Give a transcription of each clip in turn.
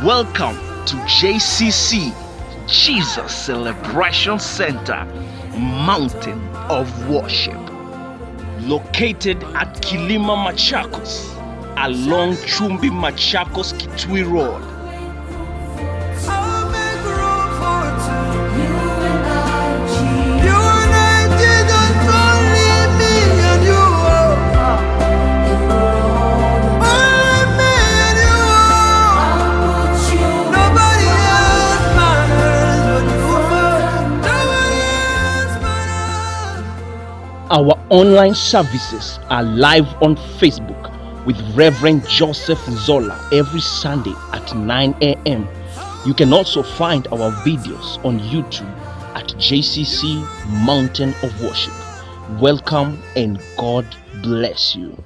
Welcome to JCC, Jesus Celebration Center, Mountain of Worship. Located at Kilima Machakos, along Chumbi Machakos Kitui Road. Our online services are live on Facebook with Reverend Joseph Zola every Sunday at 9 a.m. You can also find our videos on YouTube at JCC Mountain of Worship. Welcome and God bless you.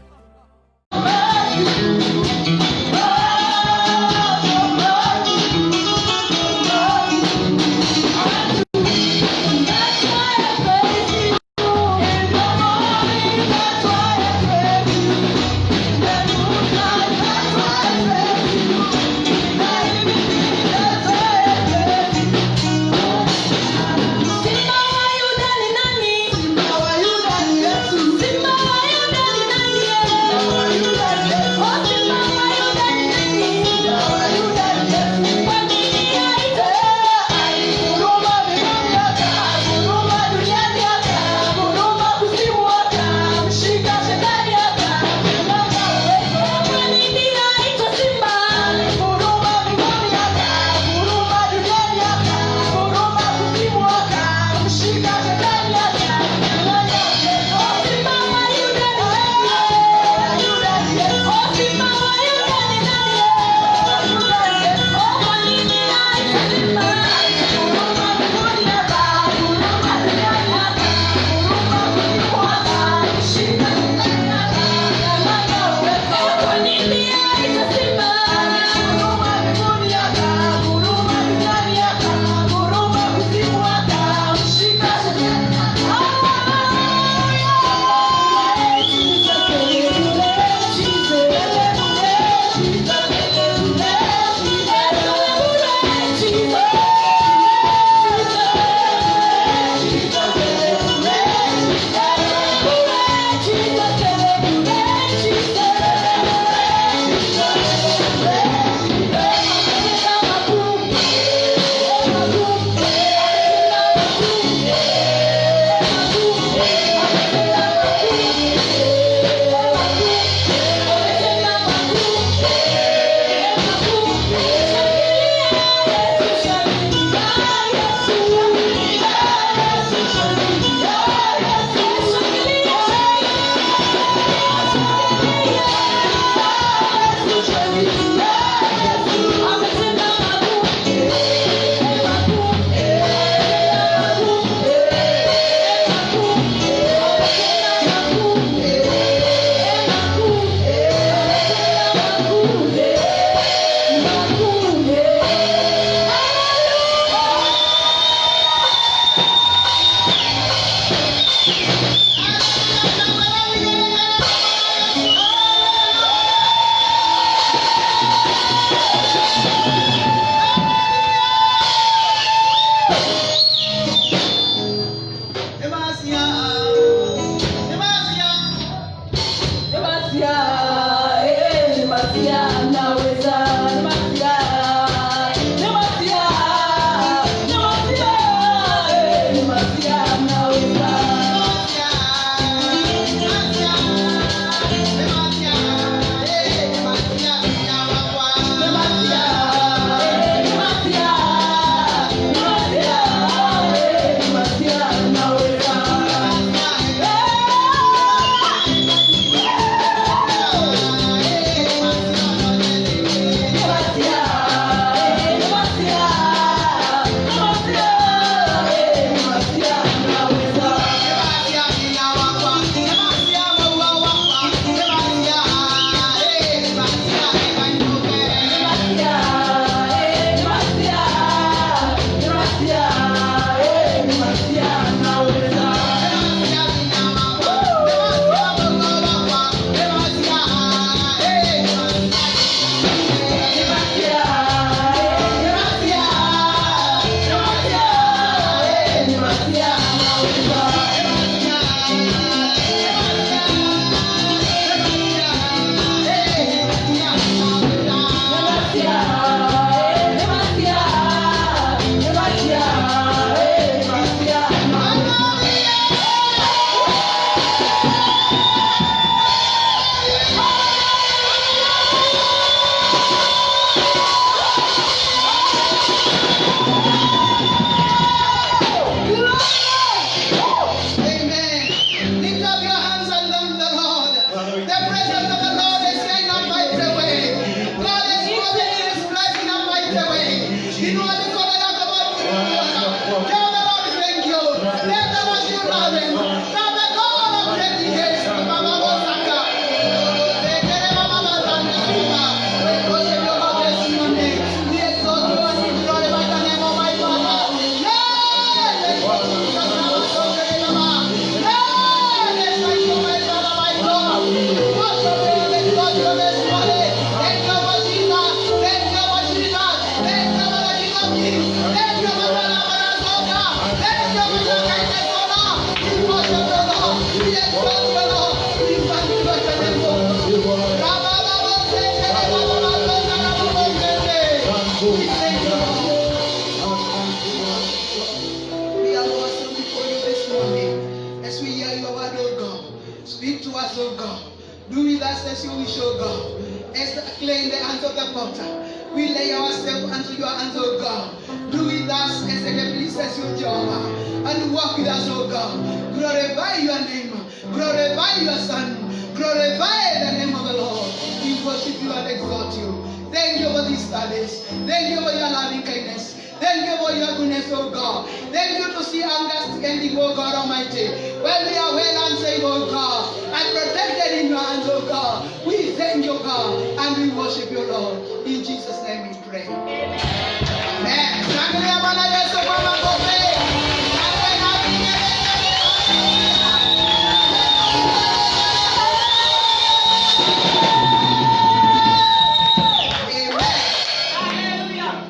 wish, O God. As the clay in the hands of the potter, we lay ourselves unto your hands, O God. Do with us as it pleases you, Jehovah, and walk with us, O God. Glorify your name, glorify your Son, glorify the name of the Lord. We worship you and exalt you. Thank you for these studies. Thank you for your loving kindness. Thank you for your goodness, O God. Thank you to see understanding, O God Almighty. When we are well and safe, O God, and protected in your hands, O God, we thank you, God, and we worship you, Lord. In Jesus' name we pray. Amen.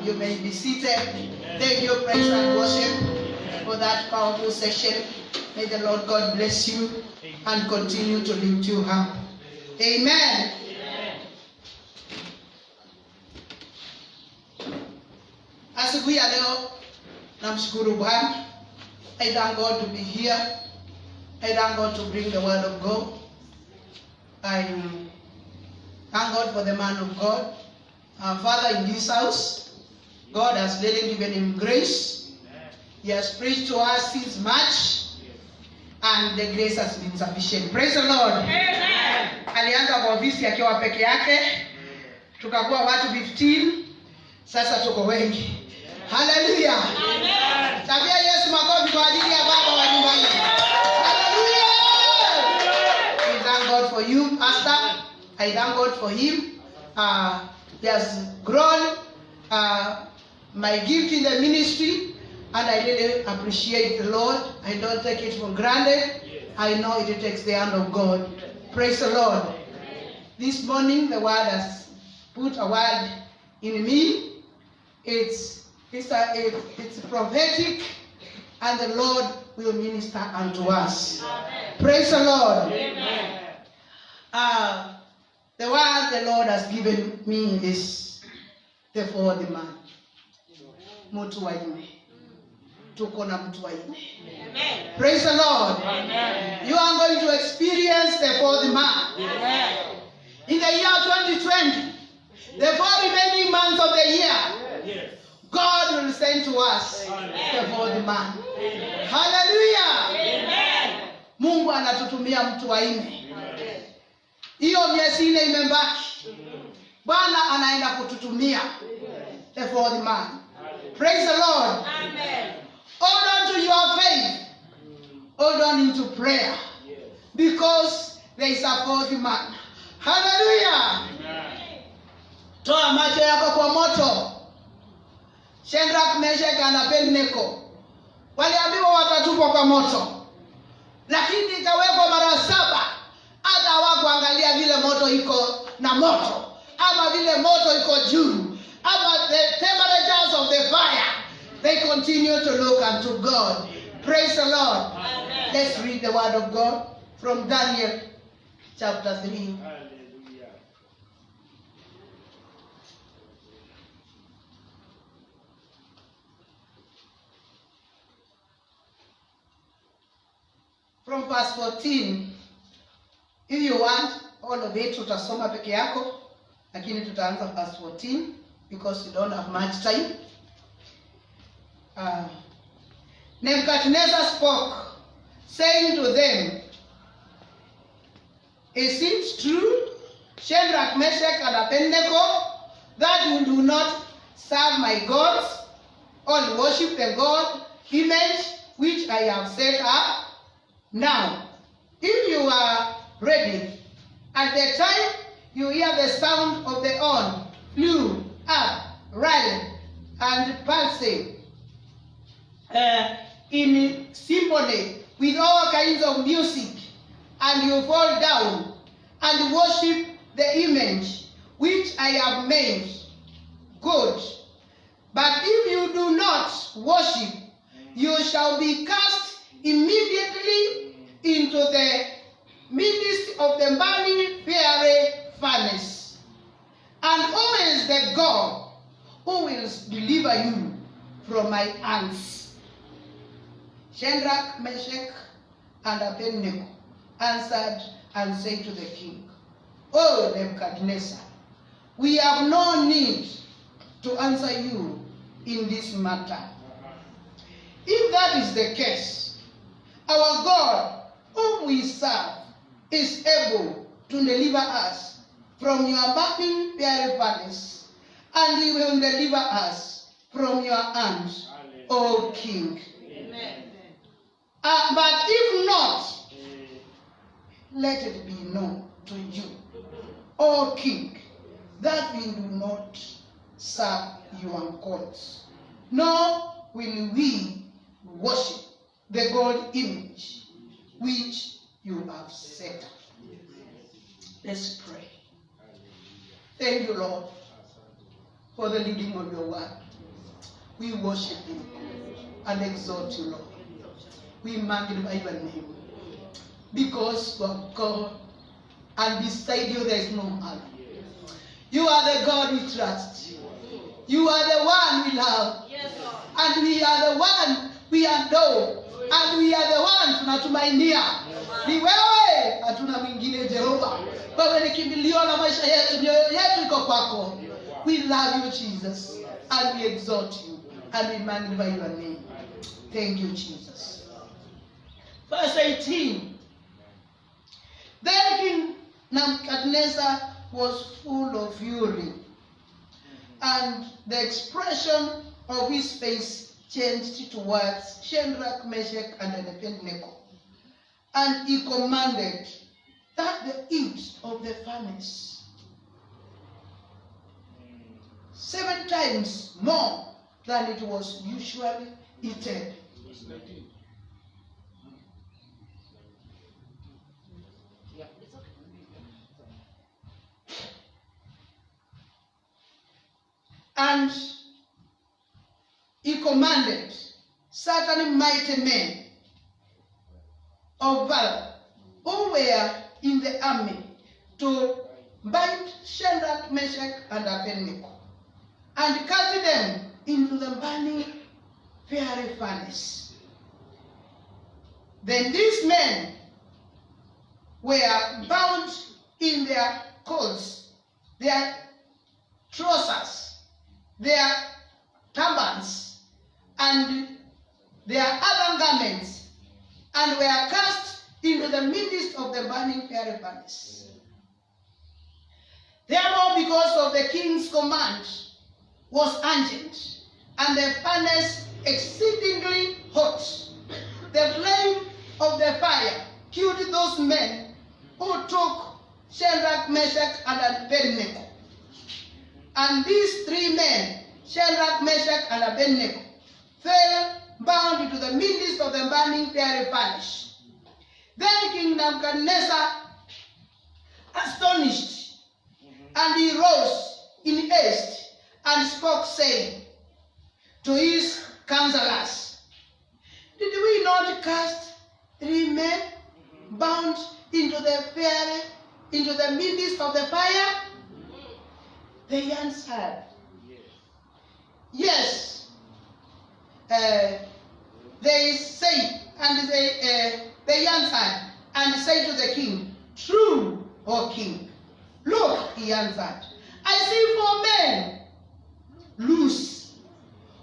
You may be seated. Thank you, praise and worship, for that powerful session. May the Lord God bless you and continue to lift you up. Amen. Asubuhi ya leo namshukuru Bwana. I thank God to be here. I thank God to bring the word of God. I thank God for the man of God. Our Father in this house, God has really given him grace. He has preached to us since March, and the grace has been sufficient. Praise the Lord. Amen. Alianza kwa ofisi akiwa peke yake, tukakuwa watu 15, sasa tuko wengi. Hallelujah. Amen. Tabia Yesu makofi kwa ajili ya baba wa nyumba hii. Hallelujah. We thank God for you, Pastor. I thank God for him. He has grown my gift in the ministry, and I really appreciate the Lord. I don't take it for granted. I know it takes the hand of God. Praise the Lord. This morning the word has put a word in me. It's prophetic, and the Lord will minister unto us. Amen. Praise the Lord. Amen. The word the Lord has given me is the fourth man. Mtu wa nne. Tuko na mtu wa nne. Amen. Praise the Lord. Amen. You are going to experience the fourth man. Amen. In the year 2020, the 4 remaining months of the year, yes, God will send to us, amen, the fourth man. Amen. Hallelujah. Amen. Mungu anatutumia mtu wa nne. Hiyo miezi 4 imebaki. Bwana anaenda kututumia the fourth man. Praise the Lord. Amen. Hold on to your faith. Hold on into prayer. Because there is a fourth man. Hallelujah. Amen. Toa macho yako kwa moto. Shadrach, Meshach na Abednego waliambiwa watatupwa kwa moto, lakini ikawekwa mara 7. Hata hawakuangalia vile moto iko na moto, ama vile moto iko juu, ama the temperatures of the fire. They continue to look unto God. Praise the Lord. Amen. Let's read the word of God from Daniel chapter 3. Hallelujah. From verse 14. If you want all of it, tutasoma peke yako, lakini tutaanza verse 14 because we don't have much time. Nebuchadnezzar spoke, saying to them, "Is it true, Shadrach, Meshach, and Abednego, that you do not serve my gods, or worship the God image which I have set up? Now, if you are ready, at the time you hear the sound of the horn, flute, harp, lyre, and psaltery, in symphony with all kinds of music, and you fall down and worship the image which I have made, good. But if you do not worship, you shall be cast immediately into the midst of the burning fiery furnace. And who is the God who will deliver you from my hands?" Shadrach, Meshach, and Abednego answered and said to the king, O Nebuchadnezzar, we have no need to answer you in this matter. If that is the case, our God, whom we serve, is able to deliver us from your burning fiery furnace, and he will deliver us from your hands, O King. Amen. But if not, let it be known to you, O King, that we do not serve your gods, nor will we worship the gold image which you have set up. Let's pray. Thank you, Lord, for the leading of your word. We worship you and exalt you, Lord. We magnify your name, because you are God, and beside you there is no other. You are the God we trust. You are the one we love. Yes, Lord. And we are the one we adore. And we are the one tunatumainia. Ni wewe, hatuna mwingine Jehova. Wewe ni kimbilio la maisha yetu, mioyo yetu iko kwako. We love you, Jesus, and we exalt you, and we magnify your name. Thank you, Jesus. Verse 18. Then King Nebuchadnezzar was full of fury, and the expression of his face changed towards Shadrach, Meshach, and Abednego. And he commanded that the heat of the furnace 7 times more than it was usually heated. And he commanded certain mighty men of valor who were in the army to bind Shadrach, Meshach, and Abednego, and cast them into the burning fiery furnace. Then these men were bound in their coats, their trousers, their turbans, and their other garments, and were cast into the midst of the burning fiery furnace. Therefore, because of the king's command was urgent, and the furnace exceedingly hot, the flame of the fire killed those men who took Shadrach, Meshach, and Abednego. And these 3 men, Shadrach, Meshach, and Abednego, fell bound into the midst of the burning fiery furnace. Then King Nebuchadnezzar, astonished, and he rose in haste and spoke, saying to his counselors, did we not cast 3 men bound into the midst of the fire? They answered, yes. They answered and said to the king, true, O king. Look, he answered, I see 4 men loose,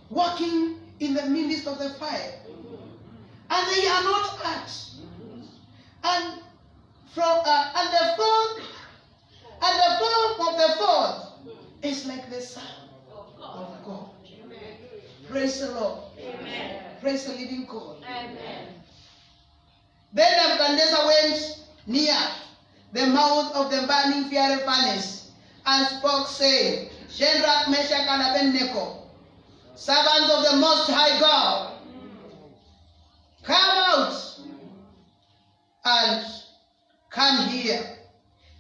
walking in the midst of the fire, and they are not hurt. And the form of the 4th is like the Son of God. Praise the Lord. Amen. Praise the living God. Amen. Then Nebuchadnezzar went near the mouth of the burning fiery furnace and spoke, saying, Shadrach, Meshach, and Abednego, servants of the Most High God, come out and come here.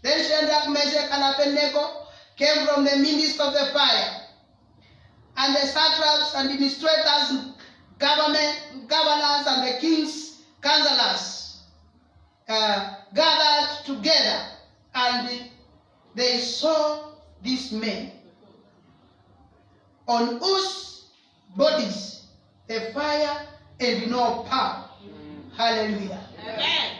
Then Shadrach, Meshach, and Abednego came from the midst of the fire, and the satraps and administrators, governors, and the king's counselors gathered together, and they saw these men, on whose bodies the fire had no power. Hallelujah. Amen.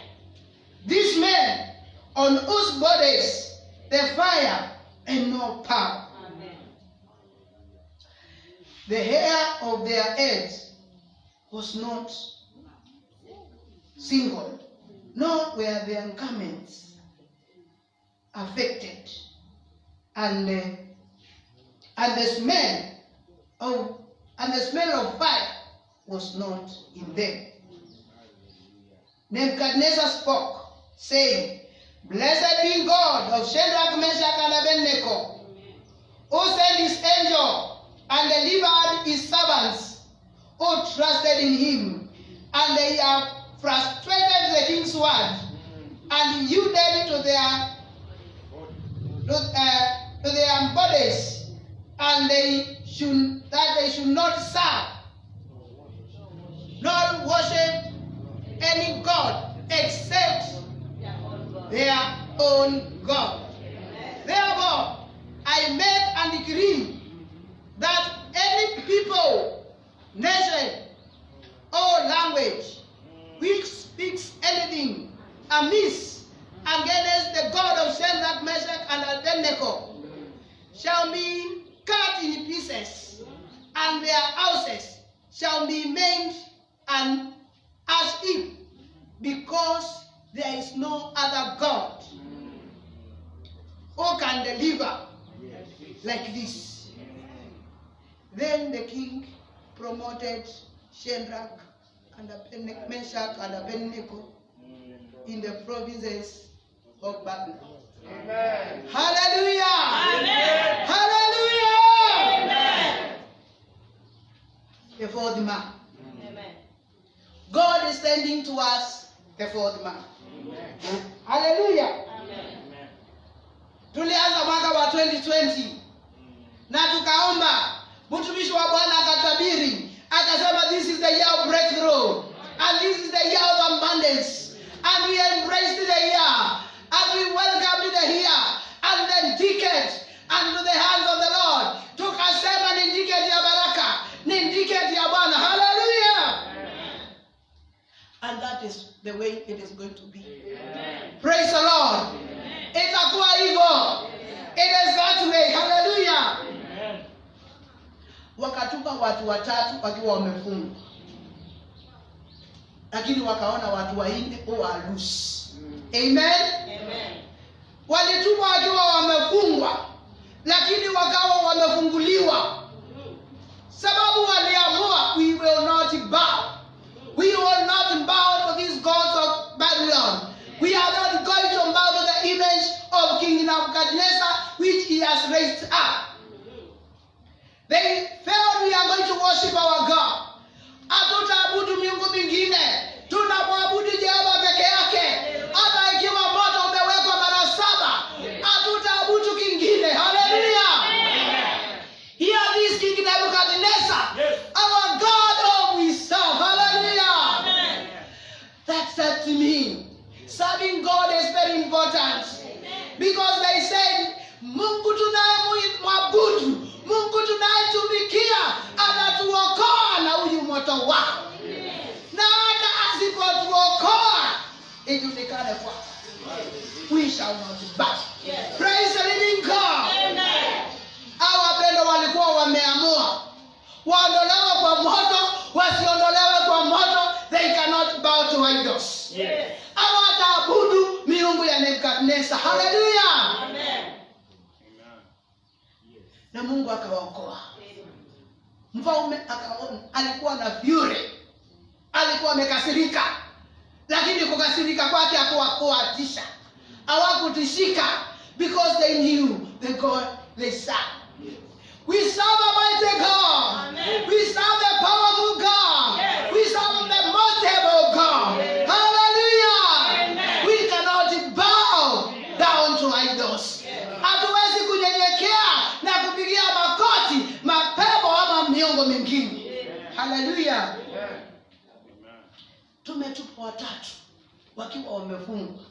These men, on whose bodies the fire, and no power. Amen. The hair of their heads was not single, nor were their garments affected, and the smell of fire was not in them. Nebuchadnezzar spoke, saying, Blessed be God of Shadrach, Meshach, and Abednego, who sent his angel and delivered his servants who trusted in him, and they have frustrated the king's word and yielded to their bodies, and they should not serve nor worship any god except their own God. Therefore, I make a decree that any people, nation, or language which speaks anything amiss against the God of Shadrach, Meshach, and Abednego shall be cut in pieces, and their houses shall be made an ash heap, because there is no other God who can deliver like this. Then the king promoted Shadrach and Meshach and Abednego in the provinces of Babylon. Amen. Hallelujah! Amen. Hallelujah! Amen. The fourth man. Amen. God is sending to us the fourth man. Amen. Hallelujah. Amen. Tulianza mwaka wa 2020 na tukaomba, mtumishi wa Bwana akatabiri, akasema this is the year of breakthrough and this is the year of abundance, and we embraced the year and we welcomed the year and then decade unto the hands of the Lord. Tukasema ni decade ya baraka, ni decade ya Bwana. Hallelujah. And that is the way it is going to be. Amen. Praise the Lord. Itakuwa hivyo. It is that way. Hallelujah. Amen. Wakatupa watu watatu wakiwa wamefungwa, lakini wakaona watu wanne harusi. Amen. Amen. Walitupwa wakiwa wamefungwa, lakini wakawa wamefunguliwa, sababu waliamua, we will not bow. We will not bow to these gods of Babylon. We are not going to bow to the image of King Nebuchadnezzar, which he has raised up. They felt we are going to worship our God. Hatutaabudu miungu mingine, tunamwabudu Jehova peke yake. Hata ikiwa moto umewekwa mara 7, hatutaabudu kingine. Hallelujah. Hear this, King Nebuchadnezzar. Yes. Our God whom we serve. Hallelujah. Amen. That said to me, serving God is very important. Because they said, Mungu tunayemwabudu, Mungu tunayetumikia, atatuokoa na huyu moto wako. Na hata asipotuokoa, ijulikane kwa we shall not bow. Praise the living God. Amen. Hawa wapendwa walikuwa wameamua waondolewe kwa moto, wasiondolewe kwa moto, they cannot bow to idols. Yes. Hawataabudu miungu ya Nebukadneza. Hallelujah. Amen. Na Mungu akawaokoa. Mfalme akaona, alikuwa na fury, alikuwa amekasirika, lakini kukasirika kwake hakuwatisha, hawakutishika, because they knew the God they serve. We serve a mighty God. Amen. We serve a powerful God. Yes. We serve the most able God. Yes. Hallelujah. Amen. We cannot bow down to idols. Hatuwezi kunyenyekea na kupigia makoti mapepo ama miungu mingine. Hallelujah. Tumetupa watatu wakiwa wamefungwa,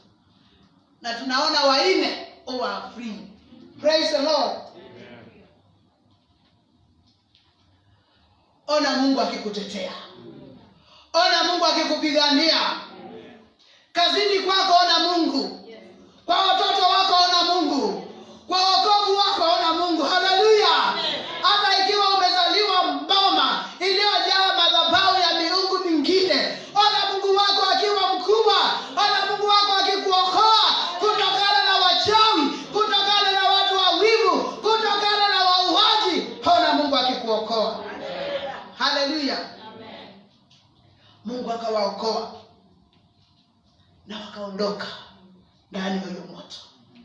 na tunaona wanne are free. Praise the Lord. Ona Mungu akikutetea. Ona Mungu akikupigania. Kazini kwako ona Mungu. Kwa watoto wako ona Mungu. Kwa wokovu wako ona Mungu. Haleluya. Hata ikiwa umezaliwa mboma iliyojaa madhabahu ya miungu mingine, ona Mungu wako akiwa mkubwa. Ona Mungu wako akikuokoa kutokana na wachawi, kutokana na watu wawivu, kutokana na wauaji. Ona Mungu akikuokoa. Haleluya. Mungu akawaokoa na wakaondoka ndani ya hiyo moto.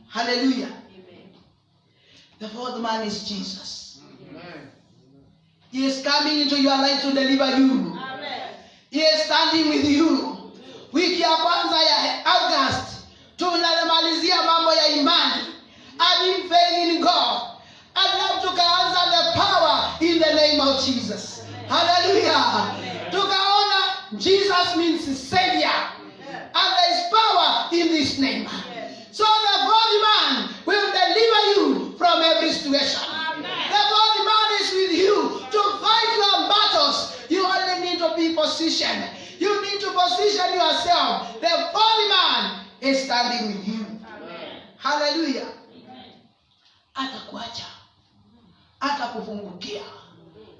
Haleluya. The fourth man is Jesus. Amen. He is coming into your life to deliver you. Amen. He is standing with you. Wiki ya kwanza ya August tunamalizia mambo ya imani. Having faith in God. Alafu tukaanza the power in the name of Jesus. Hallelujah. Tukaona Jesus means Savior. And there is power in this name. So the body man will deliver you from every situation. The body man is with you to fight your battles. You only need to be positioned. You need to position yourself. The body man is standing with you. Hallelujah. Atakuacha. Atakufungukia.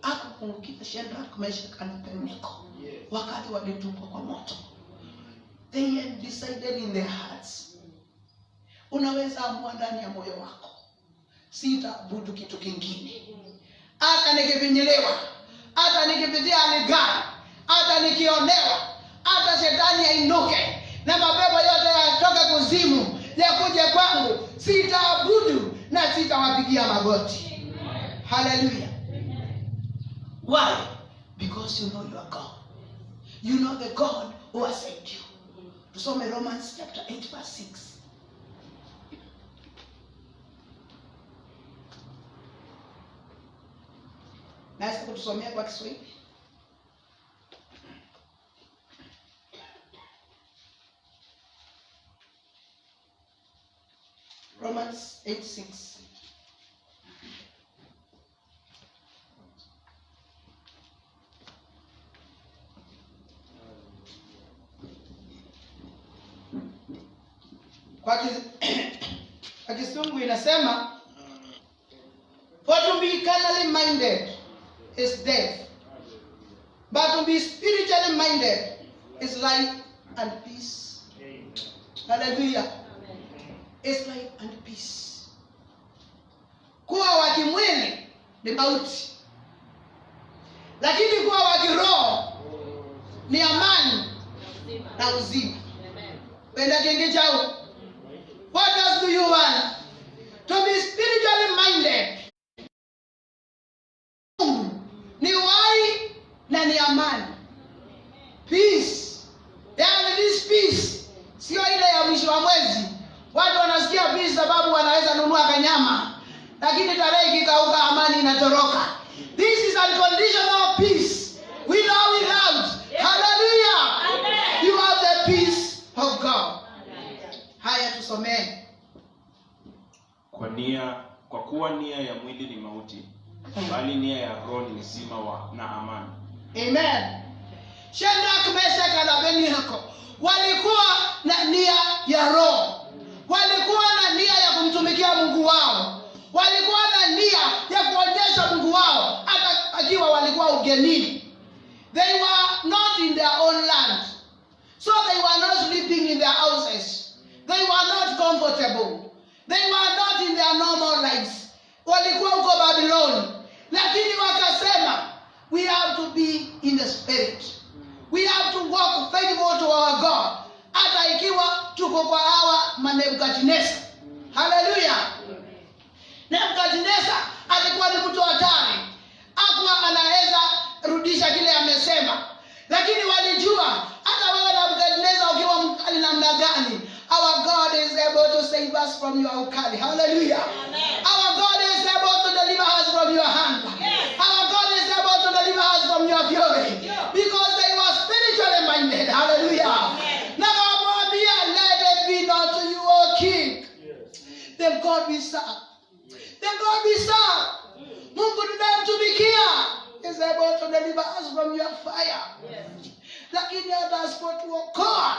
Akafungukia Shadrach, Meshach and Abednego wakati walitupwa kwa moto. They had decided in their hearts. Unaweza amua ndani ya moyo wako, sitaabudu kitu kingine. Hata nikivinyelewa, hata nikipitia hali gani, hata nikionewa, hata shetani ainuke na mapepo yote yatoke kuzimu yakuje kwangu, sitaabudu na sitawapigia magoti. Hallelujah. Why? Because you know your God. You know the God who has saved you. Tusome Romans chapter 8 verse 6. Naweza kutusomea kwa Kiswahili? Romans 8:6. Kwa Kisungu inasema, for to be carnally minded is death, but to be spiritually minded is life and peace. Hallelujah. It's life and peace. Kuwa wa kimwili ni mauti, lakini kuwa wa kiroho ni amani na uzima. Wenda kingi chao. What else do you want? To be spiritually minded. Ni uhai na ni amani. Peace. Yani this peace sio ile ya mwisho wa mwezi. Watu wanasikia peace sababu wanaweza nunua kanyama, lakini tarehe ikikauka amani inatoroka. This is unconditional peace. Without without. Hallelujah. Amen. You have the peace of God. Haya tusomee. Kwa kuwa nia ya mwili ni mauti, bali nia ya roho ni uzima na amani. Amen. Shadrach, Meshach na Abednego walikuwa na nia ya roho. Walikuwa na nia ya kumtumikia Mungu wao. Walikuwa na nia ya kuonyesha Mungu wao hata akiwa walikuwa ugenini. They were not in their own land. So they were not sleeping in their houses. They were not comfortable. They were not in their normal lives. Walikuwa huko Babylon. Lakini wakasema, we have to be in the spirit. We have to walk faithful to our God. Hata ikiwa tuko kwa hawa Nebukadneza. Hallelujah. Nebukadneza alikuwa ni mtu hatari. Hakuwa anaweza rudisha kile amesema. Lakini walijua hata wewe Nebukadneza ukiwa mkali namna gani, our God is able to save us from your ukali. Hallelujah. Amen. Our God is able to deliver us from your hand. Yes. Our God is able to deliver us from your fury. Yeah. Because they were spiritually minded. Hallelujah. Let it be not to you, O King. Yes. The God we serve. The God we serve. Mungu tunayemtumikia is able to deliver us from your fire. Yes. Lakini hata asipotuokoa,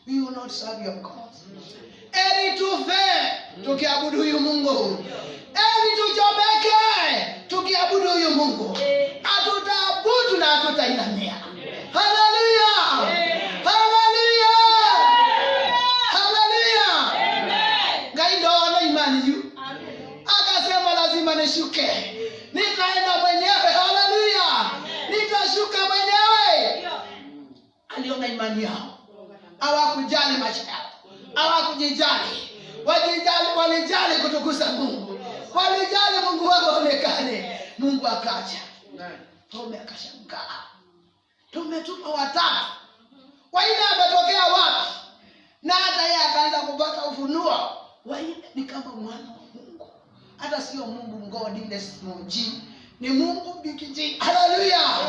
we will not serve your God. Eri tufe tukiabudu huyu Mungu. Eri tuchomeke tukiabudu huyu Mungu. Hatutaabudu na hatutainamia. Haleluya! Haleluya! Haleluya! Gaido na imani yu. Akasema lazima nishuke. Nitaenda mwenyewe. Haleluya! Nitashuka mwenyewe. Aliona imani yao. Hawakujali maisha yao. Hawakujijali. Walijali kutukuza Mungu. Walijali Mungu wao aonekane. Mungu akaja. Tome akashangaa. Tumetupa watatu. Waine ametokea wapi? Na hata yeye akaanza kupata ufunuo. Waine ni kama mwana wa Mungu. Hata sio Mungu God in the small G. Ni Mungu big G. Hallelujah.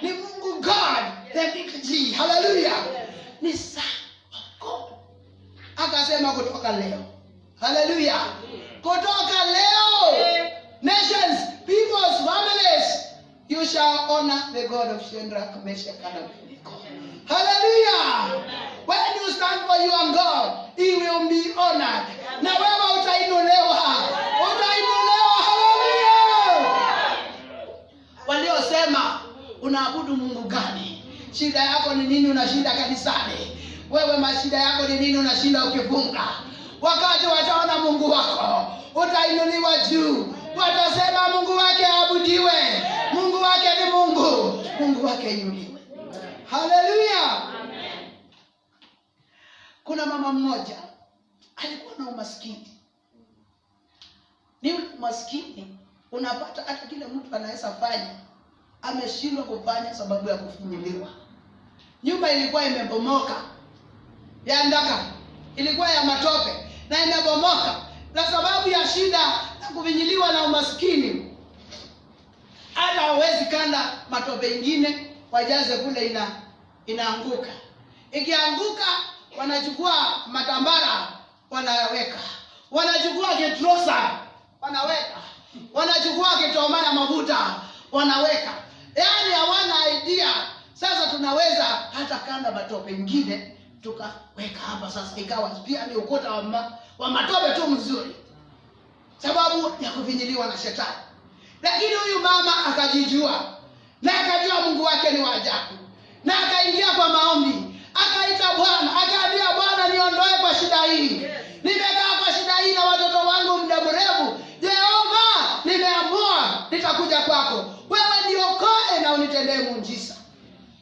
Ni Mungu God the big G. Hallelujah. Ni Son of God. Akasema kutoka leo. Hallelujah. Kutoka leo. Nations, peoples, families, you shall honor the God of Shadrach, Meshach, and Abednego. Hallelujah. When you stand for your God, He will be honored. Na wewe utainuliwa. Utainuliwa. Hallelujah. Waliosema unaabudu Mungu gani? Shida yako ni nini unashinda kanisani? Wewe mashida yako ni nini unashinda ukifunga? Wakati wataona Mungu wako, utainuliwa juu. Watasema Mungu wake abudiwe. Mungu wake ni Mungu. Mungu wake inuliwe. Hallelujah. Amen. Kuna mama mmoja alikuwa na umaskini. Ni umaskini unapata hata kile mtu anaweza fanya ameshindwa kufanya sababu ya kufinyiliwa. Nyumba ilikuwa imebomoka. Ya ndaka ilikuwa ya matope na imebomoka na sababu ya shida na kuvinyiliwa na umaskini. Hata hawezi kanda matope ingine wajaze kule inaanguka. Ikianguka wanachukua matambara wanaweka. Wanachukua kitrosa wanaweka. Wanachukua kitomana mafuta wanaweka. Yaani hawana idea. Sasa tunaweza hata kanda matope ingine tukaweka hapa sasa ikawa pia ni ukuta wa matope tu mzuri. Sababu ya kuvinyiliwa na shetani. Lakini huyu mama akajijua. Na akajua Mungu wake ni wa ajabu. Na akaingia kwa maombi. Akaita Bwana. Akaambia Bwana niondoe kwa shida hii. Nimekaa kwa shida hii na watoto wangu muda mrefu. Jehova nimeamua nitakuja kwako. Wewe niokoe na unitendee muujiza.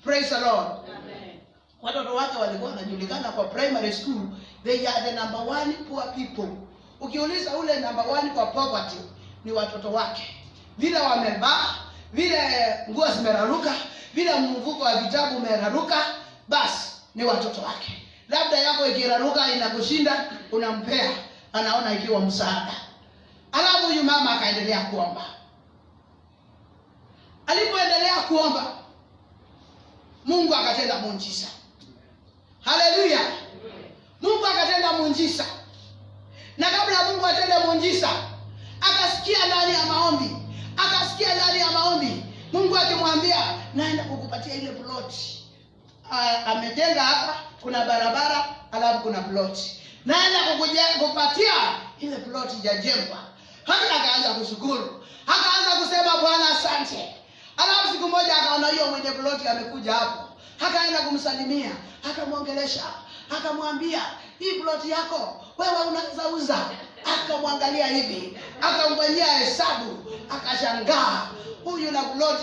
Praise the Lord. Amen. Watoto wake walikuwa wanajulikana kwa primary school. They are the number one poor people. Ukiuliza ule number one kwa poverty ni watoto wake. Vile wamevaa, vile nguo zimeraruka, vile mfuko wa vitabu umeraruka, basi ni watoto wake. Labda yako ikiraruka inakushinda, unampea, anaona ikiwa msaada. Alafu huyu mama akaendelea kuomba. Alipoendelea kuomba, Mungu akatenda muujiza. Haleluya. Mungu akatenda muujiza. Na kabla Mungu atende muujiza, akasikia ndani ya maombi. Akasikia ndani ya maombi Mungu akimwambia naenda kukupatia ile plot. Amejenga hapa kuna barabara alafu kuna plot. Naenda kukupatia ile plot ijajengwa. Hata akaanza kushukuru. Akaanza kusema Bwana asante. Alafu siku moja akaona hiyo mwenye plot amekuja hapo. Akaenda kumsalimia, akamwongelesha, akamwambia hii plot yako wewe unaweza uza. Akamwangalia hivi, akamfanyia hesabu, akashangaa. Huyu na plot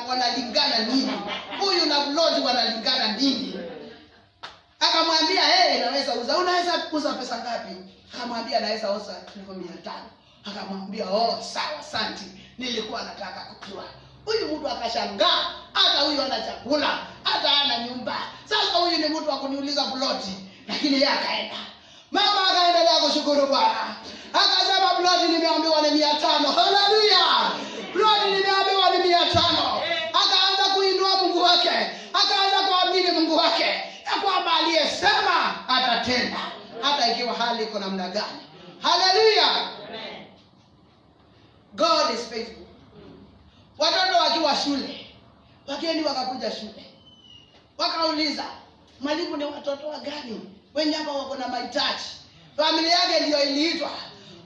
wanalingana nini? Huyu na plot wanalingana nini? Akamwambia naweza uza. Unaweza kuuza pesa ngapi? Akamwambia naweza uza 500. Akamwambia sawa asante. Nilikuwa nataka kujua. Huyu mtu akashangaa, hata huyu ana chakula, hata ana nyumba. Sasa huyu ni mtu wa kuniuliza ploti, lakini yeye akaenda. Mama akaendelea kushukuru Bwana. Akasema ploti nimeambiwa ni 500. Haleluya. Ploti nimeambiwa ni 500. Akaanza kuinua Mungu wake. Akaanza kuamini Mungu wake. Ya kwamba aliyesema atatenda. Hata ikiwa hali iko namna gani. Haleluya. God is faithful. Watoto wakiwa shule, wageni wakakuja shule. Wakauliza, mwalimu ni watoto wa gani? Wenye hapa wako na mahitaji. familia yake ndio iliitwa,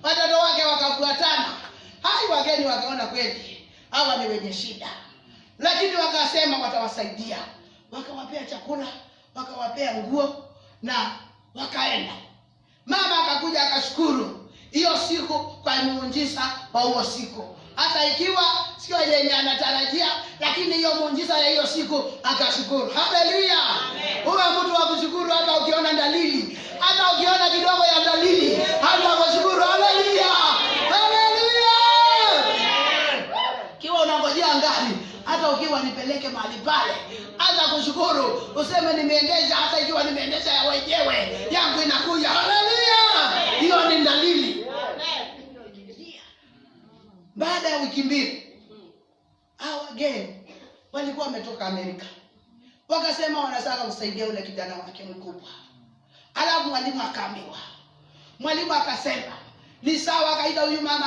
watoto wake wakafuatana. Hai, wageni wakaona kweli hawa ni wenye shida, lakini wakasema watawasaidia, wakawapea chakula, wakawapea nguo na wakaenda. Mama akakuja akashukuru hiyo siku kwa muujiza wa huo siku, hata ikiwa sio yenye anatarajia, lakini hiyo muujiza ya hiyo siku akashukuru. Haleluya! Huyo mtu wa kushukuru, hata ukiona dalili, hata ukiona kidogo ya dalili, hata kushukuru. Haleluya! Haleluya! Kiwa unangojea ngali, hata ukiwa nipeleke mahali pale, hata kushukuru, useme nimeendesha, hata ikiwa nimeendesha ya wenyewe, yangu inakuja. Haleluya! Hiyo ni dalili. Baada ya wiki mbili, hao wageni walikuwa wametoka Amerika, wakasema wanataka kusaidia ule kijana wake mkubwa. Alafu mwalimu akaambiwa, mwalimu akasema ni sawa. Akaita huyu mama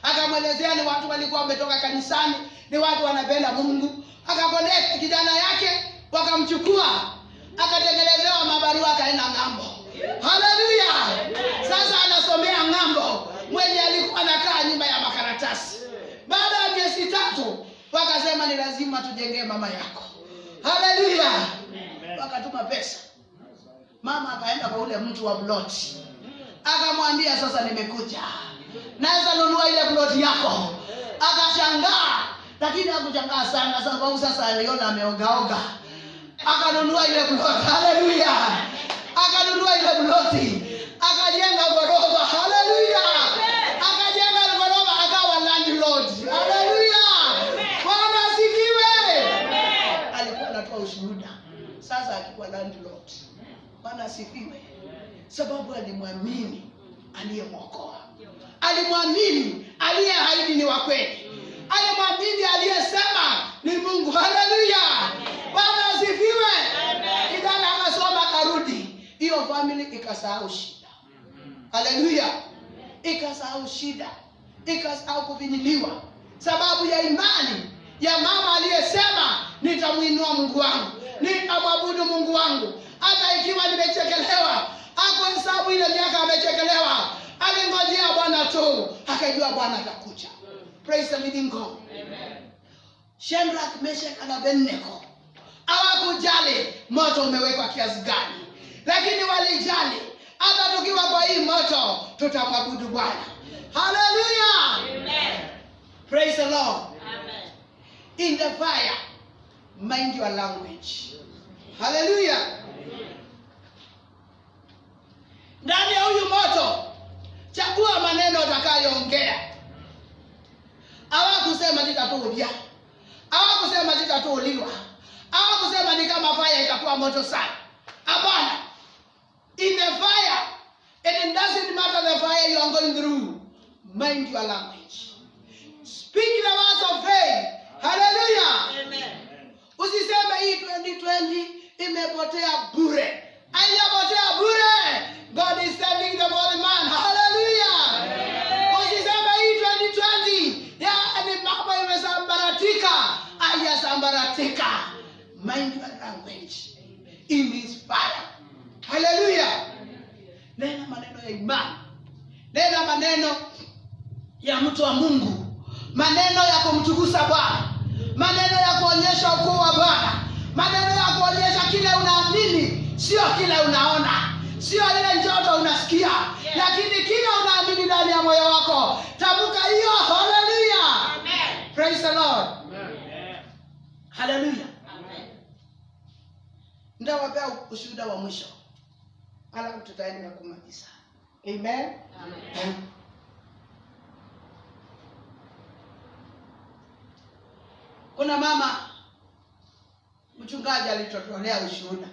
akamwelezea ni watu walikuwa wametoka kanisani, ni watu wanapenda Mungu. Akapeleka kijana yake, wakamchukua, akatengenezewa mabarua, akaenda ng'ambo. Haleluya! Sasa anasomea ng'ambo, mwenye alikuwa anakaa nyumba ya makaratasi. Baada ya miezi 3 wakasema ni lazima tujengee mama yako. Haleluya! Wakatuma pesa. Mama akaenda kwa ule mtu wa ploti, akamwambia sasa nimekuja, naweza nunua ile ploti yako. Akashangaa, lakini hakushangaa sana sababu sasa aliona ameogaoga. Akanunua ile ploti. Haleluya! Akanunua ile ploti, akajenga ghorofa. Haleluya! Akajenga ghorofa, akawa landlord. Haleluya! Bwana asifiwe. Alikuwa anatoa ushuhuda sasa akiwa landlord. Bwana asifiwe. Sababu alimwamini aliyemwokoa, alimwamini aliyeahidi ni wa kweli, alimwamini aliyesema ni Mungu. Haleluya! Bwana asifiwe. Kijana akasoma akarudi, hiyo family ikasahau shida. Haleluya! Ikasahau shida, ikasahau kuvinyiliwa, sababu ya imani ya mama aliyesema nitamuinua Mungu wangu, nitamwabudu Mungu wangu hata ikiwa nimechekelewa. Hakuhesabu ile miaka amechekelewa, alingojea Bwana tu, akajua Bwana atakuja. Praise the living God. Amen. Shadrach, Meshach na Abednego hawakujali moto umewekwa kiasi gani, lakini walijali hata tukiwa kwa hii moto tutamwabudu Bwana. Hallelujah. Amen. Praise the Lord. Amen. In the fire, mind your language. Hallelujah. Ndani ya huyu moto, chagua maneno utakayoongea. Hawakusema nitatulia, hawakusema nitatuliwa, hawakusema ni kama fire itakuwa moto sana. Hapana. In the fire, it doesn't matter the fire you are going through. Mind your language. Speak the words of faith. Hallelujah. Amen. Usiseme hii 2020 imepotea bure. Haijapotea bure. God is sending the body man. Hallelujah. Usiseme hii 2020 ni mambo imesambaratika. Haijasambaratika. Mind your language. In this fire. Hallelujah. Nena maneno ya imani, nena maneno ya mtu wa Mungu, maneno ya kumtukuza Bwana, maneno ya kuonyesha ukuu wa Bwana, maneno ya kuonyesha kile unaamini, sio kile unaona, sio ile njoto unasikia, lakini kile unaamini ndani ya moyo wako. Tamka hiyo. Hallelujah. Amen. Praise the Lord. Amen. Hallelujah. Amen. Ndio wapea ushuhuda wa mwisho, alafu tutaenda kumaliza. Amen. Amen. Kuna mama mchungaji alitotolea ushuhuda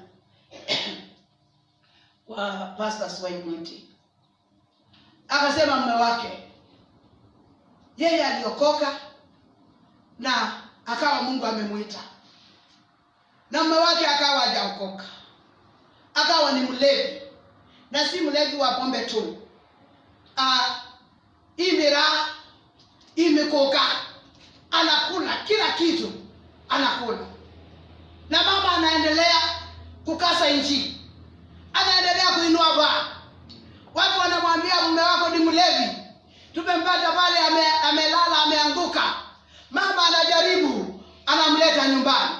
kwa Pastor Swaimiti. Akasema mume wake yeye aliokoka na akawa Mungu amemuita, na mume wake akawa hajaokoka, akawa ni mlevi, na si mlevi wa pombe tu. Imira imekoka, anakula kila kitu, anakula. Na mama anaendelea kukasa injili, anaendelea kuinua Bwana, anamwambia mume wako ni mlevi, tumempata pale amelala ameanguka. Mama anajaribu, anamleta nyumbani,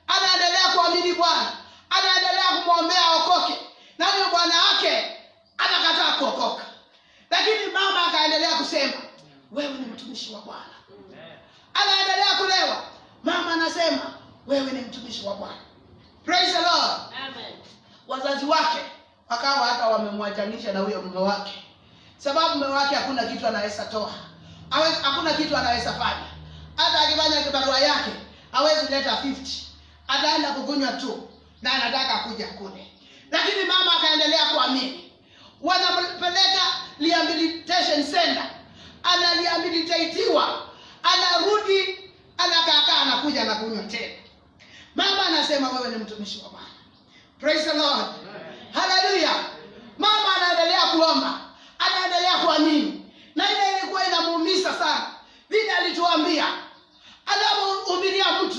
anaendelea kuamini Bwana, anaendelea kumwombea aokoke, na huyo bwana wake anakataa kuokoka. Lakini mama akaendelea kusema, wewe ni mtumishi wa Bwana. Anaendelea kulewa, mama anasema, wewe ni mtumishi wa Bwana. Praise the Lord. Amen. Wazazi wake wakawa hata wamemwachanisha na huyo mume wake, sababu mume wake hakuna kitu anaweza toa, hakuna kitu anaweza fanya. Hata akifanya kibarua yake hawezi leta 50, ataenda kukunywa tu, na anataka kuja kule. Lakini mama akaendelea kuamini. Wanampeleka rehabilitation center, analihabilitatiwa, anarudi, anakaa, anakuja na kunywa tena. Mama anasema, wewe ni mtumishi wa Bwana. Praise the Lord. Hallelujah. Mama anaendelea kuomba, anaendelea kuamini, na ile ilikuwa inamuumiza sana vile alituambia. Anapohubiria mtu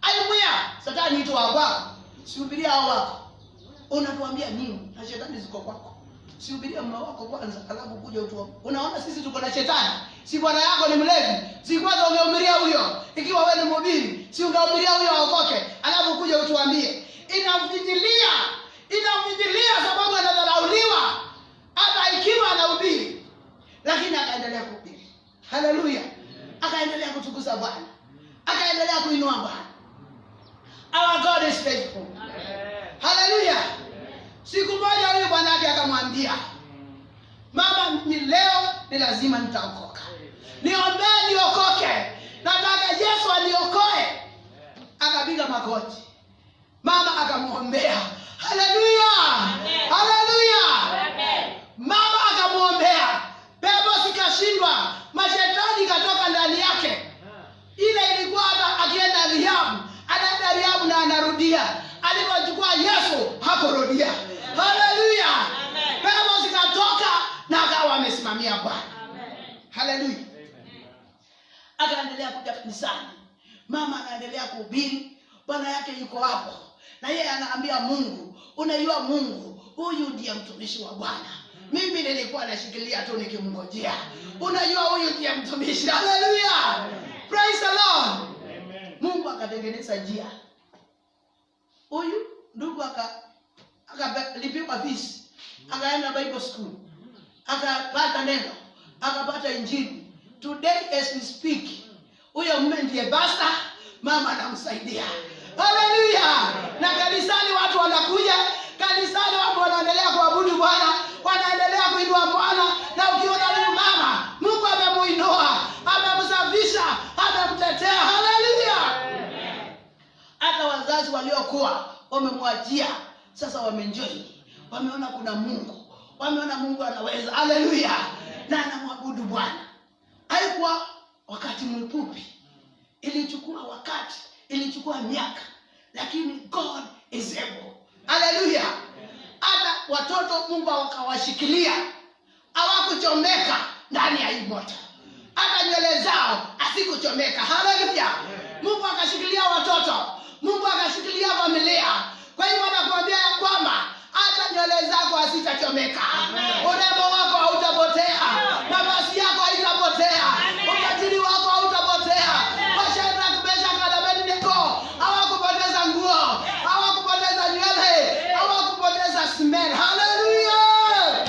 alimwia Satani ito wako, sihubiria hao wako. Unapoambia nini na shetani ziko kwako, sihubiria mume wako kwanza, alafu kuja utu. Unaona sisi tuko na shetani, si bwana yako ni mlevi, si kwanza ungehubiria huyo? Ikiwa wewe ni mhubiri, si ungehubiria huyo aokoke, alafu kuja utuambie? Inamfijilia sababu anadharauliwa hata ikiwa anahubiri. Lakini akaendelea kuhubiri. Hallelujah. Akaendelea kutukuza Bwana, akaendelea kuinua Bwana. Our God is faithful. Hallelujah. Siku moja huyu bwana yake akamwambia, mama, ni leo ni lazima nitaokoka, niombee niokoke, nataka Yesu aniokoe. Akapiga magoti, mama akamwombea. Hallelujah. Hallelujah. Mama akamwombea, pepo zikashindwa, mashetani katoka ndani yake. Ile ilikuwa hata akienda Rihabu, anaenda Rihabu na anarudia. Alipochukua Yesu hakurudia. Hallelujah. Pepo zikatoka na akawa amesimamia Bwana. Hallelujah. Akaendelea kuja kanisani, mama anaendelea kuhubiri, bwana yake yuko hapo, na yeye anaambia Mungu, unajua Mungu, huyu ndiye mtumishi wa Bwana. Mimi nilikuwa nashikilia tu nikimngojea. Unajua huyu ndiye mtumishi. Hallelujah. Praise the Lord. Amen. Mungu akatengeneza njia. Huyu ndugu akalipiwa fees, akaenda Bible school, akapata neno, akapata injili. Today as we speak, huyo mume ndiye pastor, mama anamsaidia. Hallelujah. Na kanisani watu wanakuja, kanisani watu wanaendelea kuabudu Bwana, wanaendelea kuinua Bwana. Na ukiona huyu mama, Mungu amemuinua, amemsafisha, amemtetea. Hallelujah. Hata wazazi waliokuwa wamemwachia sasa wameenjoy, wameona kuna Mungu, wameona Mungu anaweza. Hallelujah. Na anamwabudu Bwana. Haikuwa wakati mfupi, ilichukua wakati, ilichukua miaka, lakini God is able. Hallelujah. Hata watoto Mungu akawashikilia, hawakuchomeka ndani ya hii moto. Hata nywele zao asikuchomeka. Hallelujah. Mungu akashikilia watoto, Mungu akashikilia familia. Kwa hiyo nakwambia ya kwamba hata nywele zako hazitachomeka. Urembo wako hautapotea, mavazi yako haitapotea, utajiri wako hautapotea. Washadraka, Meshaki na Abednego hawakupoteza nguo, hawakupoteza nywele, hawakupoteza smell. Hallelujah.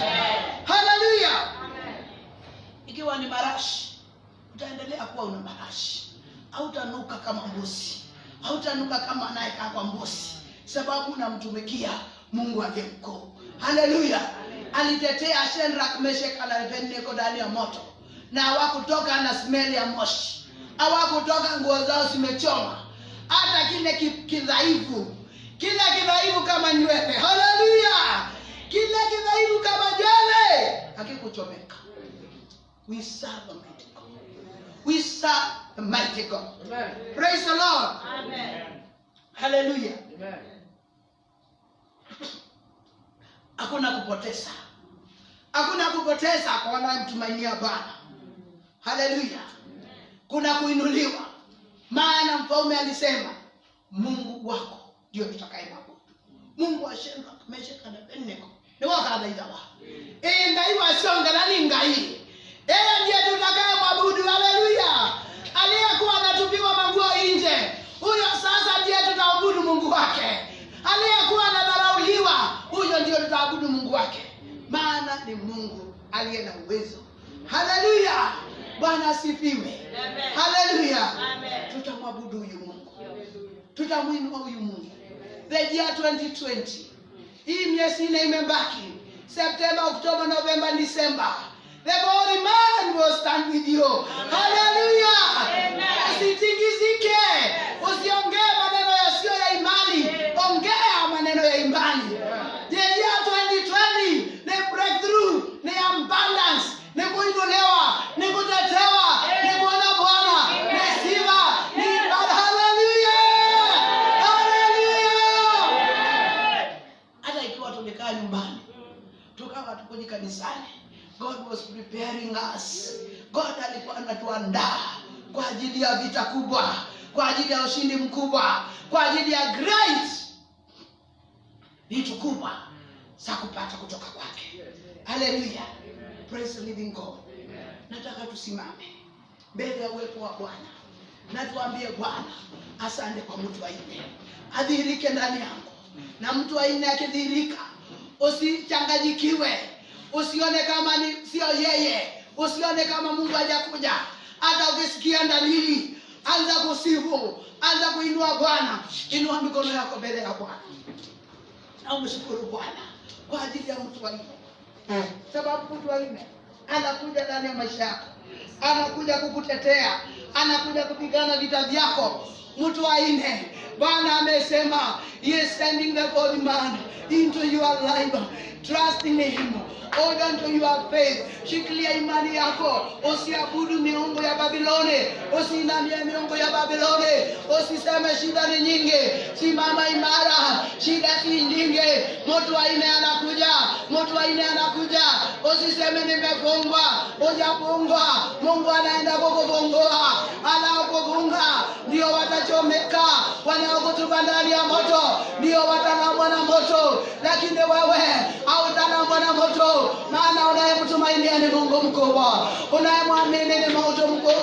Hallelujah. Ikiwa ni marashi, utaendelea kuwa una marashi, hautanuka kama mbuzi, hautanuka kama anayekaa kwa mbuzi, sababu unamtumikia Mungu aliye mkuu. Hallelujah. Alitetea Shadraka, Meshaki na Abednego ndani ya moto, na hawakutoka na smell ya moshi, hawakutoka nguo zao zimechoma. Hata kile kidhaifu, kama nywele. Hallelujah. Kile kidhaifu kama nywele hakikuchomeka. We serve a mighty God. We serve a mighty God. Amen. Praise the Lord. Amen. Hallelujah. Amen. Hakuna kupoteza, hakuna kupoteza kwa wanaomtumainia Bwana. Hallelujah. Kuna kuinuliwa, maana mfalme alisema Mungu wako ndio tutakayemwabudu. Mungu wa Shadraka, Meshaki na Abednego ni wakadha idawa ngai wasonga nani ngai ndiye tutakaye mwabudu. Haleluya. Aliyekuwa anatupiwa manguo nje, huyo sasa ndiye tutaabudu Mungu wake. Aliyekuwa anadharauliwa, huyo ndiye tutaabudu Mungu wake, maana ni Mungu aliye na uwezo. Haleluya. Bwana asifiwe. Haleluya. Tutamwabudu huyu Mungu, tutamuinua huyu Mungu. The year 2020, hii miezi 4 imebaki, September, October, November, December. The Holy Man will stand with you. Hallelujah. Usitingizike. Usiongee maneno yasiyo ya imani. Ongea maneno ya imani. The year 2020, ni breakthrough, ni abundance, ni kuinuliwa, ni kutetewa, ni kuona Bwana, ni sifa, ni ibada. Hallelujah. Hallelujah. Hata ikiwa tumekaa nyumbani, tukawa tuko kanisani, God was preparing us. God alikuwa anatuandaa kwa ajili ya vita kubwa, kwa ajili ya ushindi mkubwa, kwa ajili ya great vitu kubwa za kupata kutoka kwake. Hallelujah. Praise the living God. Nataka tusimame mbele ya uwepo wa Bwana na tuambie Bwana, asante kwa mtu wa nne adhihirike ndani yangu. Na mtu wa nne akidhihirika, usichanganyikiwe. Usione kama ni sio yeye. Usione kama Mungu hajakuja. Hata ukisikia dalili, anza kusifu, anza kuinua Bwana. Inua mikono yako mbele ya Bwana na umshukuru Bwana kwa ajili ya mtu wa nne. Sababu mtu wa nne anakuja ndani ya maisha yako, anakuja kukutetea, anakuja kupigana vita vyako. Mtu wa nne, Bwana amesema, he is sending the Holy Man into your life. Trust in him. Hold on to your faith. Shikilia imani yako. Usiabudu miungu ya Babiloni. Usiinamie miungu ya Babiloni. Usiseme shida ni nyingi. Simama imara. Shida si nyingi. Mtu wa nne anakuja. Mtu wa nne anakuja. Usiseme nimefungwa. Hujafungwa. Mungu anaenda kukufungua. Anaokufunga ndio watachomeka. Wanaokutupa ndani ya moto ndio watalambwa na moto. Lakini wewe hautalambwa na moto, maana unayemtumainia ni Mungu mkubwa. Unayemwamini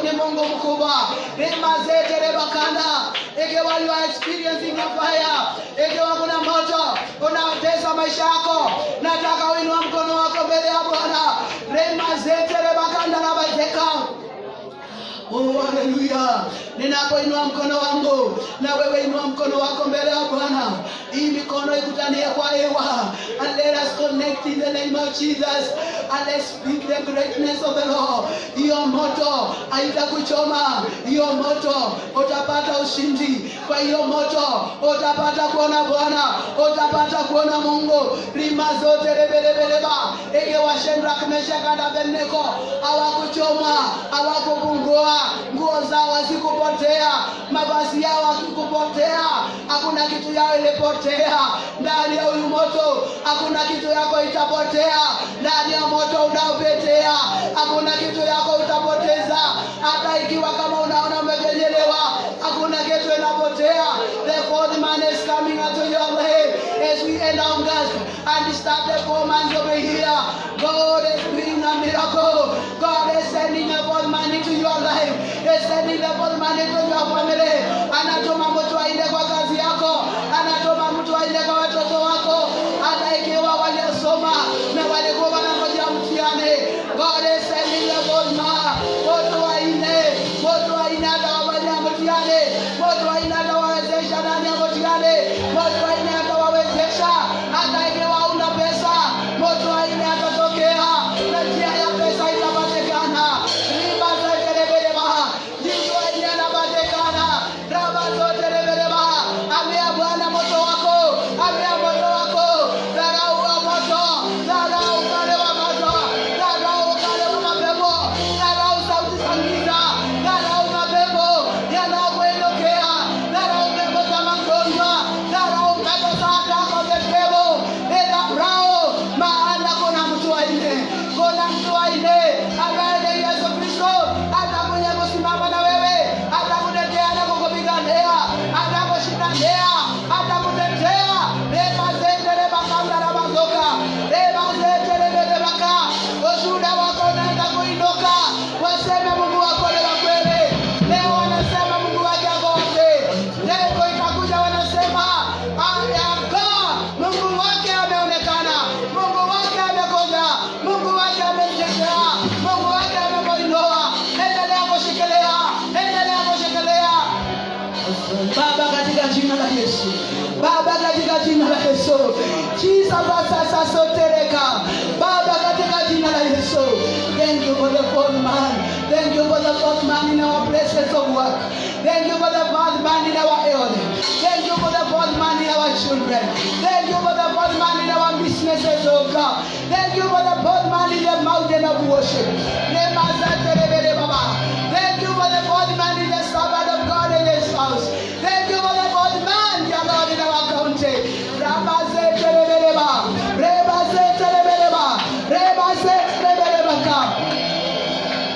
ni Mungu mkubwa. Rema zete rebakanda. Ikiwa you are experiencing a fire, ikiwa kuna moto unaotesa maisha yako, nataka uinua mkono wako mbele ya Bwana. Rema zete rebakanda na bazeka. Oh, haleluya. Ninapoinua mkono wangu, na wewe inua mkono wako mbele ya Bwana. Hii mikono ikutanie kwa hewa. And let us connect in the name of Jesus. And let's speak the greatness of the Lord. Hiyo moto haitakuchoma. Hiyo moto utapata ushindi. Kwa hiyo moto utapata kuona Bwana. Utapata kuona Mungu. Rima zote rebelebeleba. Ege wa Shadrach, Meshach na Abednego hawakuchoma, hawakupungua. Nguo zao hazikupotea, mavazi yao hakikupotea. Hakuna kitu yao ilipotea. Ndani ya huyu moto hakuna kitu yako itapotea. Ndani ya moto unaopetea hakuna kitu yako utapoteza. Hata ikiwa kama unaona umegenyelewa, hakuna kitu inapotea. The fourth man is coming unto your life as we end our gas and start the 4 months over here. God is doing a miracle. God is sending a fourth man into your life. He's sending a fourth man into your family. Anatuma mtu aende kwa kazi yako, anatuma mtu aende kwa watoto wako. Hata ikiwa waliosoma na walikuwa wanangoja mtihani, God is sending a fourth man. Watu waine atawafanyia mtihani. Watu waine atawawezesha ndani ya mtihani. Watu waine atawawezesha hata ikiwa una pesa. Watu waine atatokea na njia ya pesa itapata. jina la Yesu. Baba, katika jina la Yesu. Jesus sasa sotereka. Baba, katika jina la Yesu. Thank you for the fourth man. Thank you for the fourth man in our places of work. Thank you for the fourth man in our health. Thank you for the fourth man in our children. Thank you for the fourth man in our businesses, oh God. Thank you for the fourth man in the mountain of worship. Thank you for the fourth man in the servant of God in this house. Thank you for the fourth man, dear Lord, in our country.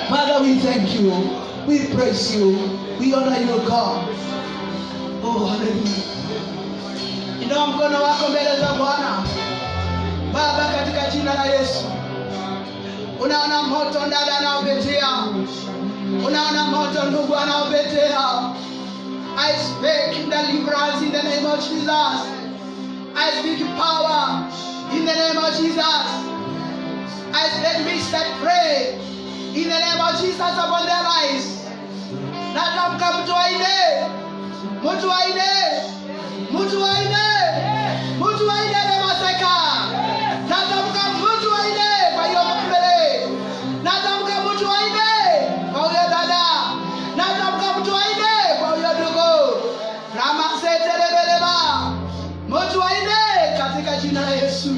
Father, we thank you. We praise you. We honor you, God. Oh, hallelujah. Inua mkono wako mbele za Bwana. Baba, katika jina la Yesu. Unaona moto dada anaopitia. Unaona moto ndugu anaopitia. I speak deliverance in the name of Jesus. I speak power in the name of Jesus. I speak mistake pray in the name of Jesus upon their lives. Natamka mtu aine. Mtu aine. Mtu aine. Mtu aine lemaseka. Natamka mtu aine kwa hiyo mbele. Natamka mtu aine kwa huyo dada. Natamka mtu aine kwa huyo ndugu. Ramasetelebeleba. Mtu aine katika jina la Yesu.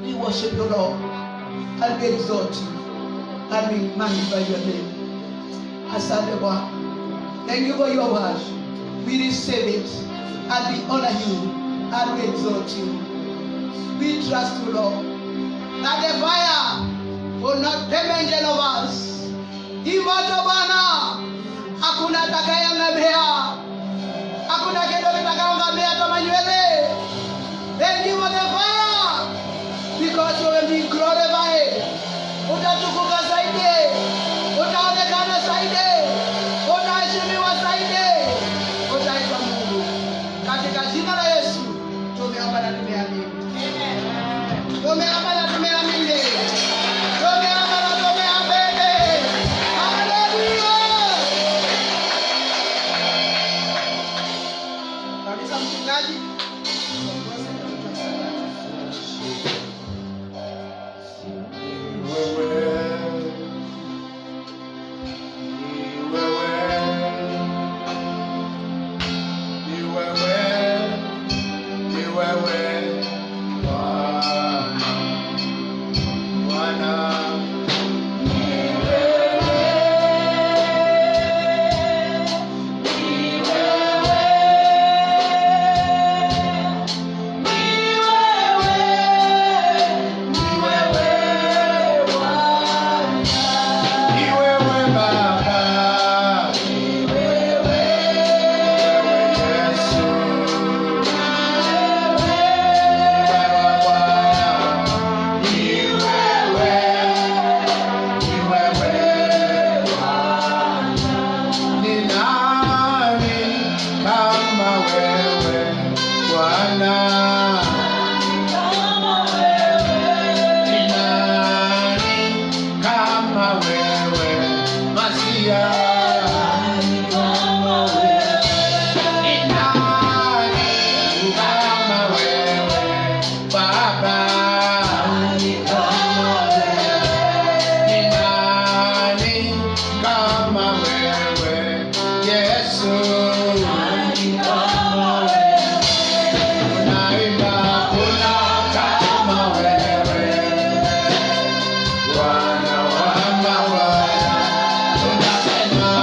We worship you, Lord, and we exalt you, and we magnify your name. Asante Bwana. Thank you for your word. We receive it, and we honor you, and we exalt you. We trust you, Lord, that the fire will not remain of us. Imoto Bwana, hakuna atakayeangamia. Hakuna kitu kitakayoangamia kama nywele. Thank you for the fire, because you will be glorified. Utatukuka zaidi, utaonekana zaidi, utaheshimiwa zaidi, utaitwa Mungu. Katika jina la Yesu tumeomba na tumeamini. Tumeomba na tumeamini. Tumeomba na tumeamini. Haleluya. Kabisa mchungaji. Bwana wa mabwana, tunasema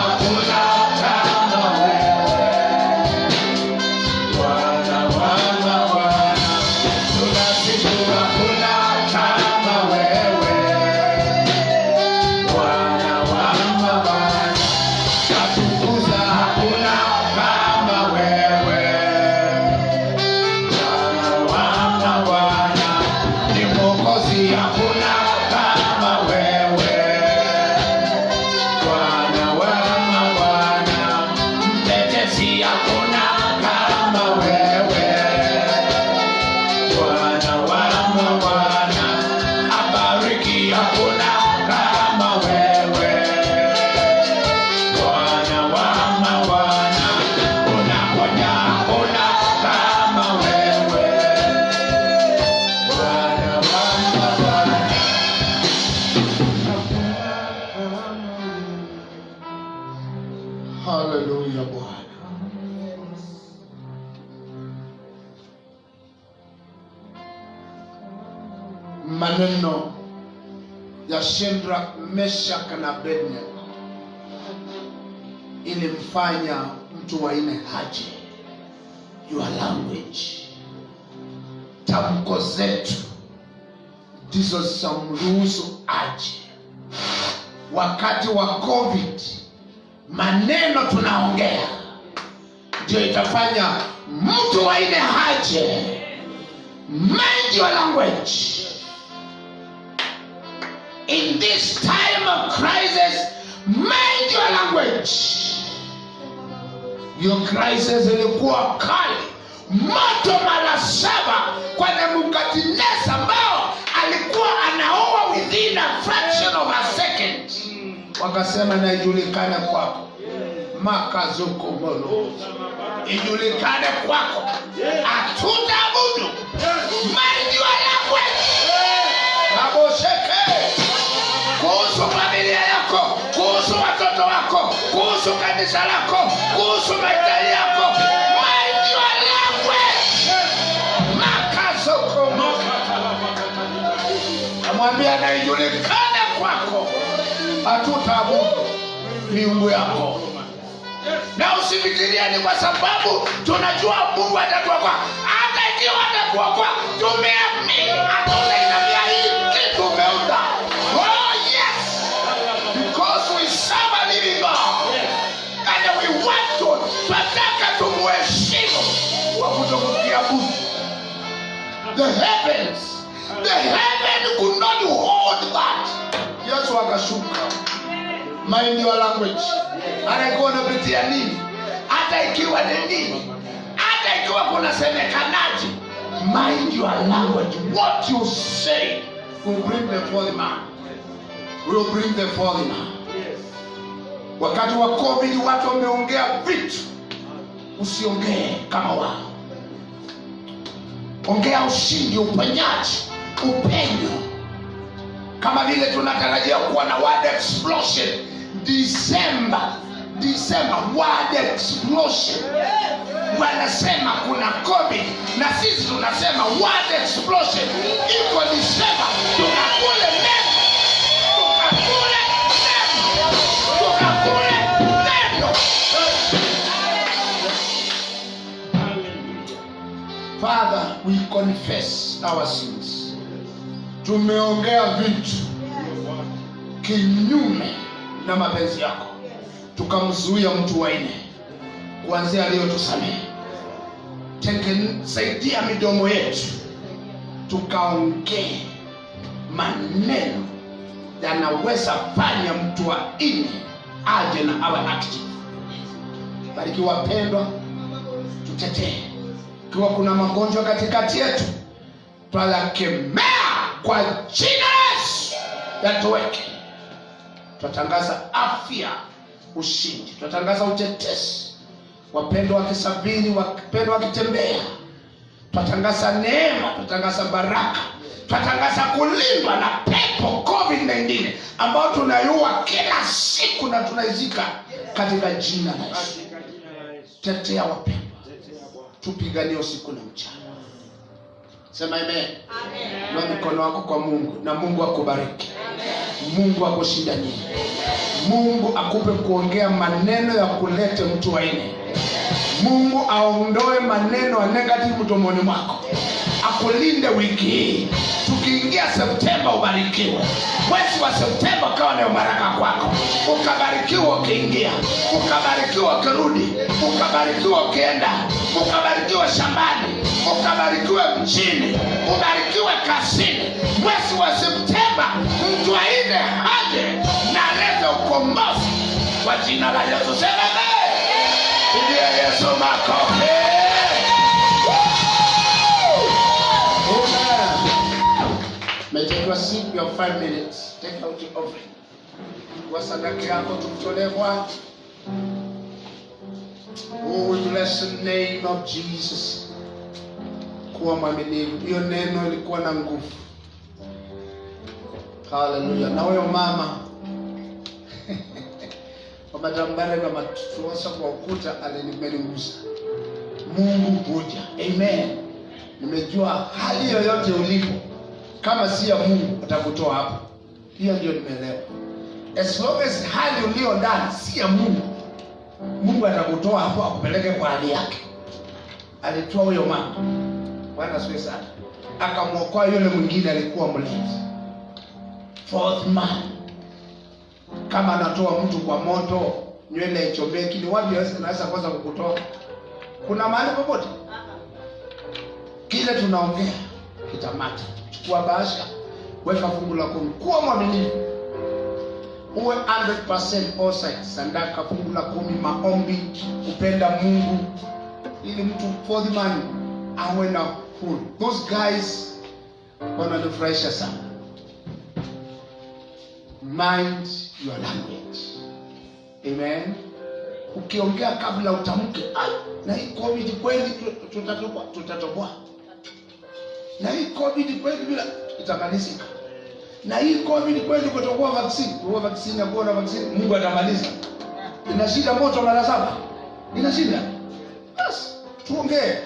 Haleluya Bwana. Maneno ya Shadrach, Meshach na Abednego ilimfanya mtu wa nne haje. Your language, tamko zetu ndizo zitamruhusu aje. Wakati wa COVID, maneno tunaongea ndio itafanya mtu wa nne haje. Mind your language. In this time of crisis, mind your language. Your crisis ilikuwa kali, moto mara 7 kwa Nebukadneza ambao alikuwa anaoa within a fraction of a second. Wakasema na ijulikane kwako. Makazuko mono. Ijulikane kwako. Hatutaabudu. Mind your language. Nabosheke. Kuhusu familia yako, kuhusu watoto wako, kuhusu kanisa lako, kuhusu mahitaji yako. Mind your language. Makazoko. Amwambia na ijulikane kwako. Hatutaabudu miungu yako. Na usifikirie ni kwa sababu tunajua Mungu atatuokoa. Hata ikiwa atatuokoa, tumeamini atainamia hii kitu umeunda. Oh yes. Because we serve a living God. And we want to tunataka tumuheshimu kwa kutokukiabudu. The heaven could not hold that. Yesu akashuka. Mind your language. Anaikuwa unapitia nini? Hata ikiwa ni nini? Hata ikiwa kuna semekanaji. Mind your language. What you say will bring the fallen man. Will bring the fallen man. Wakati wa COVID watu wameongea vitu. Usiongee kama wao. Ongea ushindi, uponyaji, upenyo. Kama vile tunatarajia kuwa na word explosion December word explosion. Wanasema kuna COVID na sisi tunasema word explosion iko December. Tukakule neno. Father, we confess our sins. Tumeongea vitu kinyume na mapenzi yako, tukamzuia mtu wa nne. Kuanzia leo tusamehe. Saidia midomo yetu tukaongee maneno yanaweza fanya mtu wa nne aje na awe active. Bariki wapendwa, tutetee. Kiwa kuna magonjwa katikati yetu, twayakemea kwa jina la Yesu yatoweke. Twatangaza afya, ushindi. Twatangaza utetezi. Wapendwa wakisafiri, wapendwa wakitembea. Twatangaza neema, twatangaza baraka. Twatangaza kulindwa na pepo COVID-19 ambao tunayua kila siku na tunaizika katika jina la Yesu. Tetea wapendwa. Tupiganie usiku na mchana. Sema amen. Na mikono wako kwa Mungu na Mungu akubariki. Mungu akushindanie. Mungu akupe kuongea maneno ya kulete mtu wa nne. Mungu aondoe maneno ya negative mdomoni mwako. Akulinde wiki hii. Tukiingia Septemba ubarikiwe. Mwezi wa Septemba kawa na baraka kwako. Ukabarikiwa ukiingia, ukabarikiwa ukirudi, ukabarikiwa ukienda, ukabarikiwa shambani, ukabarikiwa mjini, ubarikiwe kazini. Mwezi wa Septemba mtu wa nne haje na lete ukombozi kwa jina la Yesu. Sema amen. Pigia Yesu makofi. May take your seat, you have 5 minutes. Take out your offering. Kwa sadaka yako tumtolee Bwana. Oh, we bless the name of Jesus. Kuwa mwaminifu. Hiyo neno ilikuwa na nguvu. Hallelujah. Na wewe mama, kwa matambale kama tuosa kwa ukuta alinimenigusa. Mungu huja. Amen. Nimejua hali yoyote ulipo, kama si ya Mungu atakutoa hapo. Hiyo ndio nimeelewa. As long as hali ulio ndani si ya Mungu, Mungu atakutoa hapo akupeleke kwa hali yake. Alitoa huyo mama, Bwana asifiwe sana, akamwokoa yule mwingine alikuwa mlevi. Fourth man. Kama anatoa mtu kwa moto, nywele ichomeki, ni wapi anaweza kwanza kukutoa? Kuna mahali popote? Kile tunaongea kitamata. Chukua bahasha, weka fungu la 10. Kuwa mwaminifu. Uwe 100% all sides. Sadaka, fungu la 10, maombi, kupenda Mungu, ili mtu fourth man awe na full. Those guys wananifurahisha sana. Mind your language. Amen. Ukiongea kabla utamke, na hii COVID kweli tutatoboa. Na hii COVID kweli bila itamalizika. Na hii COVID kweli kutokuwa vaccine, kwa vaccine ya kuona vaccine Mungu atamaliza. Inashinda moto mara 7. Inashinda. Basi tuongee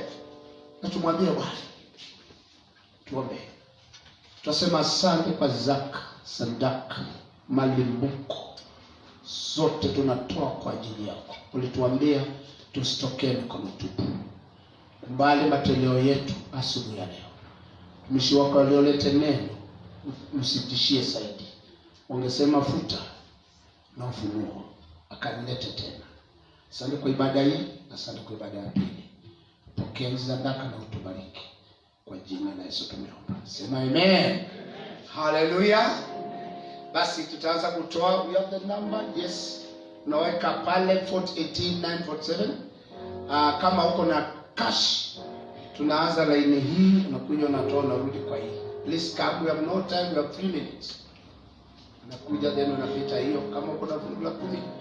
na tumwambie Bwana. Tuombe. Tutasema asante kwa zaka, sadaka, malimbuko zote tunatoa kwa ajili yako. Ulituambia tusitokee mikono tupu. Kubali matoleo yetu asubuhi ya leo. Mtumishi wako aliolete neno, msitishie zaidi. Ungesema mafuta na ufunuo, akanilete tena. Asante kwa ibada hii, asante kwa ibada ya pili. Pokea hizi sadaka na utubariki. Kwa jina la Yesu tumeomba. Sema amen. Hallelujah. Basi tutaanza kutoa. We have the number. Yes. Unaweka pale 488947. Kama uko na cash, tunaanza line hii, unakuja unatoa, unarudi kwa hii. Please come, we have no time, we have 3 minutes. Unakuja then unapita hiyo. Kama uko na fungu la 10